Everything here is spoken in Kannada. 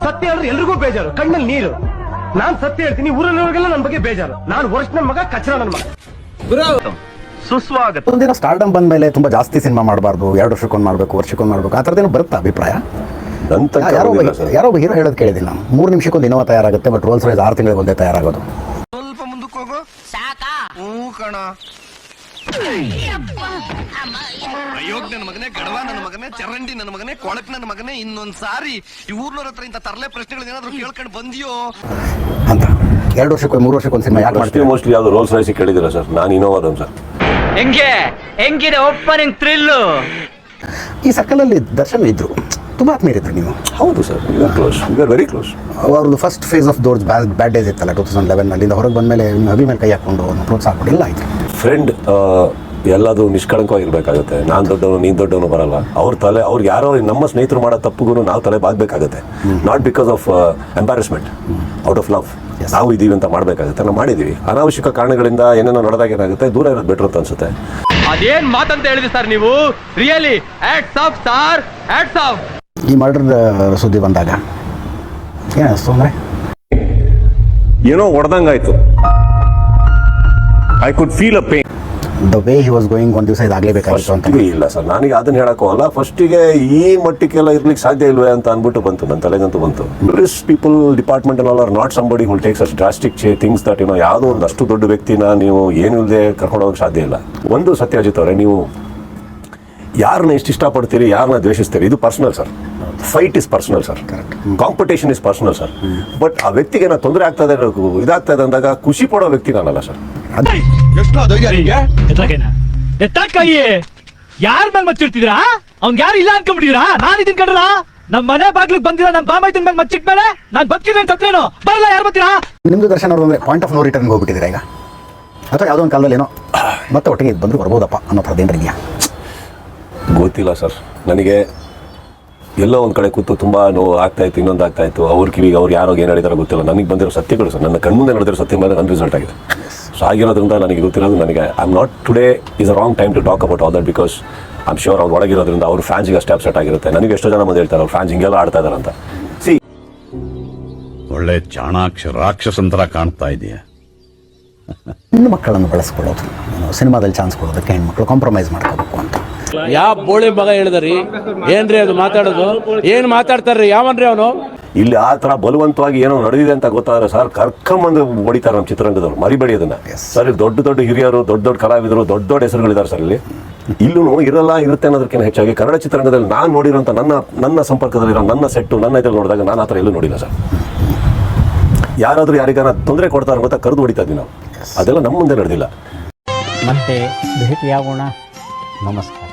ಸತ್ಯ ಹೇಳಿದ್ರೆ ಎಲ್ರಿಗೂ ಬೇಜಾರು, ಕಣ್ಣಲ್ಲಿ ನೀರು. ನಾನ್ ಸತ್ಯ ಹೇಳ್ತೀನಿ, ಊರಲ್ಲಿರೋರಿಗೆಲ್ಲ ನನ್ನ ಬಗ್ಗೆ ಬೇಜಾರು. ನಾನು ವರ್ಷ ನನ್ನ ಮಗ, ಕಚ್ಚರ ನನ್ನ ಮಗ. ಸುಸ್ವಾಗತ. ಒಂದಿನ ಸ್ಟಾರ್ಡಮ್ ಬಂದ ಮೇಲೆ ತುಂಬಾ ಜಾಸ್ತಿ ಸಿನಿಮಾ ಮಾಡಬಾರ್ದು, 2 ವರ್ಷಕ್ಕೊಂದು ಮಾಡಬೇಕು, ವರ್ಷಕ್ಕೊಂದು ಮಾಡಬೇಕು, ಆ ಥರದ್ದೇನು ಬರುತ್ತಾ ಅಭಿಪ್ರಾಯ? ಯಾರೋ ಹೀರೋ ಹೇಳೋದು ಕೇಳಿದಿಲ್ಲ ನಾನು. 3 ನಿಮಿಷಕ್ಕೊಂದು ಇನ್ನೋವಾ ತಯಾರಾಗುತ್ತೆ, ಬಟ್ ರೋಲ್ಸ್ ರಾಯ್ಸ್ 6 ತಿಂಗಳಿಗೆ ಒಂದೇ ತಯಾರಾಗೋದು. ಸ್ವಲ್ಪ ಮುಂದಕ್ಕೆ ಹೋಗೋ ಸಾಕಾ. ಕಣ ಅಯೋಗ್ಯ ನನ್ನ ಮಗನೇ, ಗಡವ ನನ್ನ ಮಗನೇ, ಚರಂಡಿ ನನ್ನ ಮಗನೇ, ಕೊಳಕ್ ನನ್ನ ಮಗನೇ, ಇನ್ನೊಂದ್ ಸಾರಿ ಈ ಊರ್ನವ್ರ ಹತ್ರ ಇಂಥ ತರಲೆ ಪ್ರಶ್ನೆಗಳು ಏನಾದ್ರು ಕೇಳ್ಕೊಂಡು ಬಂದಿಯೋ ಅಂತ 2 ವರ್ಷಕ್ಕೆ 3 ವರ್ಷಕ್ಕೊಂದು ಸಿನಿಮಾ ಯಾಕೆ ಮಾಡ್ತೀವಿ? ಮೋಸ್ಟ್ಲಿ ಯಾವ್ದು ರೋಲ್ಸ್ ರಾಯ್ಸ್ ಕೇಳಿದಿರ ಸರ್? ನಾನು ಇನೋವಾ ಸರ್. ಹೆಂಗಿದೆ ಓಪನಿಂಗ್ ಥ್ರಿಲ್ಲು? ಈ ಸರ್ಕಲಲ್ಲಿ ದರ್ಶನ್ ಇದ್ರು, ತುಂಬ ಆತ್ಮೀಯರಿದ್ರು ನೀವು. ಹೌದು ಸರ್, ಕ್ಲೋಸ್, ವೆರಿ ಕ್ಲೋಸ್. ಅವ್ರದ್ದು first phase of those bad days ಇತ್ತಲ್ಲ 2011 ಅಲ್ಲಿಂದ ಹೊರಗೆ ಬಂದ ಮೇಲೆ ಅಭಿ ಮೇಲೆ ಕೈ ಹಾಕೊಂಡು ಪ್ರೋತ್ಸಾಹ ಕೊಡಿಲ್ಲ ಆಯ್ತು. ಫ್ರೆಂಡ್ ಎಲ್ಲದು ನಿಷ್ಕಳಂಕವಾಗಿರ್ಬೇಕಾಗುತ್ತೆ. ನಾನು ದೊಡ್ಡವನು ನೀನು ದೊಡ್ಡವನು ಬರಲ್ಲ. ಅವ್ರ ತಲೆ ಅವ್ರಿಗೆ ಯಾರೋ ನಮ್ಮ ಸ್ನೇಹಿತರು ಮಾಡೋ ತಪ್ಪುಗೂ ನಾವು ತಲೆ ಬಾಗಬೇಕಾಗುತ್ತೆ. Not because of embarrassment, out of love. ನಾವು ಇದೀವಿ ಅಂತ ಮಾಡಬೇಕಾಗುತ್ತೆ, ನಾವು ಮಾಡಿದೀವಿ. ಅನಾವಶ್ಯಕ ಕಾರಣಗಳಿಂದ ಏನೇನೋ ನಡೆದಾಗ ಏನಾಗುತ್ತೆ, ದೂರ ಇರೋದು ಬೆಟರ್ ಅಂತ ಅನ್ಸುತ್ತೆ. ಅದೇನ್ ಮಾತಂತ ಹೇಳಿದ್ರಿ ಸರ್ ನೀವು? Really hats off sir, hats off. ಈ ಮರ್ಡರ್ ಸುದ್ದಿ ಬಂದಾಗ ಏನಿಸ್ತು ಅಂದರೆ ಏನೋ ಹೊಡೆದಂಗಾಯ್ತು. I could feel a pain. The way he was going ಒಂದು ದಿವಸ ಇದಾಗಲೇಬೇಕಾಗಿತ್ತು ಅಂತ. ಇಲ್ಲ ಸರ್, ನನಗೆ ಅದನ್ನ ಹೇಳೋಕ್ಕಲ್ಲ. ಫಸ್ಟಿಗೆ ಈ ಮಟ್ಟಿಗೆಲ್ಲ ಇರ್ಲಿಕ್ಕೆ ಸಾಧ್ಯ ಇಲ್ವೇ ಅಂತ ಅಂದ್ಬಿಟ್ಟು ಬಂತು, ನನ್ನ ತಲೆಗಂತೂ ಬಂತು. People department all are not somebody who'll takes us drastic things that ಯಾವುದೋ ಒಂದು ಅಷ್ಟು ದೊಡ್ಡ ವ್ಯಕ್ತಿನ ನೀವು ಏನು ಇಲ್ಲದೆ ಕರ್ಕೊಂಡು ಹೋಗಕ್ಕೆ ಸಾಧ್ಯ ಇಲ್ಲ. ಒಂದು ಸತ್ಯಜಿತ್ ಅವರೇ, ನೀವು ಯಾರನ್ನ ಎಷ್ಟು ಇಷ್ಟಪಡ್ತೀರಿ, ಯಾರನ್ನ ದ್ವೇಷಿಸ್ತೀರಿ, ಇದು personal sir. Fight is personal sir, competition is personal sir. But ಆ ವ್ಯಕ್ತಿಗೆ ಏನೋ ತೊಂದರೆ ಆಗ್ತಾ ಇದೆ, ಇದಾಗ್ತಾ ಇದೆ ಅಂದಾಗ ಖುಷಿ ಪಡೋ ವ್ಯಕ್ತಿ ನಾನಲ್ಲ ಸರ್. ಯಾರ ಮೇಲೆ ಮಚ್ಚಿಡ್ತಿದ್ರಾ? ಅವ್ನ್ ಯಾರು ಇಲ್ಲ ಅನ್ಕೊಂಡ್ಬಿಟ್ಟಿದ್ರಾ? ನಾನು ಇದನ್ ಕಡ್ರಲ್ಲ, ನಮ್ ಮನೆ ಬಾಗ್ಲಿಗೆ ಬಂದಿರ ನಮ್ ಬಾಮೈತನ ಮೇಲೆ ಮಚ್ಚಿಟ್ ಮೇಲೆ ನಾನ್ ಬದುಕಿದ್ರೆ ಸತ್ರೇನು ಬರಲ್ಲ. ಯಾರು ಬರ್ತೀರಾ? ನಿಮ್ದು ದರ್ಶನ ಅವ್ರು ಅಂದ್ರೆ ಪಾಯಿಂಟ್ ಆಫ್ ನೋ ರಿಟರ್ನ್ ಹೋಗ್ಬಿಟ್ಟಿದ್ದೀರಾ ಈಗ, ಅಥವಾ ಯಾವುದೋ ಒಂದು ಕಾಲದಲ್ಲಿ ಏನೋ ಮತ್ತೆ ಒಟ್ಟಿಗೆ ಬಂದ್ರು ಬರ್ಬೋದಪ್ಪ ಅನ್ನೋ ಥರದ್ದೇನು ಇದೆಯಾ? ಗೊತ್ತಿಲ್ಲ ಸರ್. ನನಗೆ ಎಲ್ಲೋ ಒಂದು ಕಡೆ ಕೂತು ತುಂಬ ನೋವು ಆಗ್ತಾಯಿತ್ತು, ಇನ್ನೊಂದು ಆಗ್ತಾಯಿತ್ತು. ಅವ್ರ ಕಿವಿಗೆ ಅವ್ರು ಯಾರೋ ಏನು ಹೇಳಿದಾರೋ ಗೊತ್ತಿಲ್ಲ. ನನಗೆ ಬಂದಿರೋ ಸತ್ಯಗಳು ಸರ್, ನನ್ನ ಕಣ್ಮುಂದೆ ನಡೆದಿರೋ ಸತ್ಯ ಮೇಲೆ ನನ್ನ ರಿಸಲ್ಟ್ ಆಗಿದೆ. ಸೊ ಆಗಿರೋದ್ರಿಂದ ನನಗೆ ಗೊತ್ತಿರೋದು, ನನಗೆ I am not today is a wrong time to talk about all that, because I am sure ಅವ್ರು ಒಳಗಿರೋದ್ರಿಂದ ಅವ್ರ ಫ್ಯಾನ್ಸಿಗೆ ಅಷ್ಟೇ ಅಪ್ಸೆಟ್ ಆಗಿರುತ್ತೆ. ನನಗೆ ಎಷ್ಟೋ ಜನ ಬಂದು ಹೇಳ್ತಾರೆ ಅವ್ರ ಫ್ಯಾನ್ಸ್ ಹಿಂಗೆಲ್ಲ ಆಡ್ತಾ ಇದ್ದಾರೆ ಅಂತ. ಸಿ, ಒಳ್ಳೆ ಚಾಣಾಕ್ಷ ರಾಕ್ಷಸಂತರ ಕಾಣ್ತಾ ಇದೆಯಾ? ಹೆಣ್ಣು ಮಕ್ಕಳನ್ನು ಬಳಸ್ಕೊಳ್ಳೋದು, ಸಿನಿಮಾದಲ್ಲಿ ಚಾನ್ಸ್ ಕೊಡೋದಕ್ಕೆ ಹೆಣ್ಮಕ್ಳು ಕಾಂಪ್ರಮೈಸ್ ಮಾಡ್ಕೋಬೇಕು ಅಂತ. ಯಾವ ಬೋಳಿ ಮಗ ಹೇಳಿದ್ರಿ? ಏನ್ರಿ ಅದು ಮಾತಾಡೋದು? ಏನ್ ಮಾತಾಡ್ತಾರ್ರಿ? ಯಾವನ್ರಿ ಅವನು? ಇಲ್ಲಿ ಆ ಥರ ಬಲವಂತವಾಗಿ ಏನೋ ನಡೆದಿದೆ ಅಂತ ಗೊತ್ತಾದ್ರೆ ಸರ್, ಕರ್ಕೊಂಬಂದು ಹೊಡಿತಾರೆ ನಮ್ಮ ಚಿತ್ರರಂಗದವ್ರು. ಮರಿಬೇಡಿ ಅದನ್ನ ಸರ್. ದೊಡ್ಡ ದೊಡ್ಡ ಹಿರಿಯರು, ದೊಡ್ಡ ದೊಡ್ಡ ಕಲಾವಿದರು, ದೊಡ್ಡ ದೊಡ್ಡ ಹೆಸರುಗಳಿದ್ದಾರೆ ಸರ್ ಇಲ್ಲಿ. ಇಲ್ಲೂ ಇರಲ್ಲ, ಇರುತ್ತೆ ಅನ್ನೋದಕ್ಕಿಂತ ಹೆಚ್ಚಾಗಿ ಕನ್ನಡ ಚಿತ್ರರಂಗದಲ್ಲಿ ನಾನು ನೋಡಿರೋಂಥ ನನ್ನ ಸಂಪರ್ಕದಲ್ಲಿರೋ ನನ್ನ ಸೆಟ್ಟು, ನನ್ನ ಇದರಲ್ಲಿ ನೋಡಿದಾಗ ನಾನು ಆ ಥರ ಎಲ್ಲೂ ನೋಡಿಲ್ಲ ಸರ್. ಯಾರಾದರೂ ಯಾರಿಗಾರ ತೊಂದರೆ ಕೊಡ್ತಾರೆ ಗೊತ್ತಾ, ಕರೆದು ಹೊಡಿತಾ ಇದ್ವಿ ನಾವು. ಅದೆಲ್ಲ ನಮ್ಮ ಮುಂದೆ ನಡೆದಿಲ್ಲ. ಮತ್ತೆ ಭೇಟಿಯಾಗೋಣ. ನಮಸ್ಕಾರ.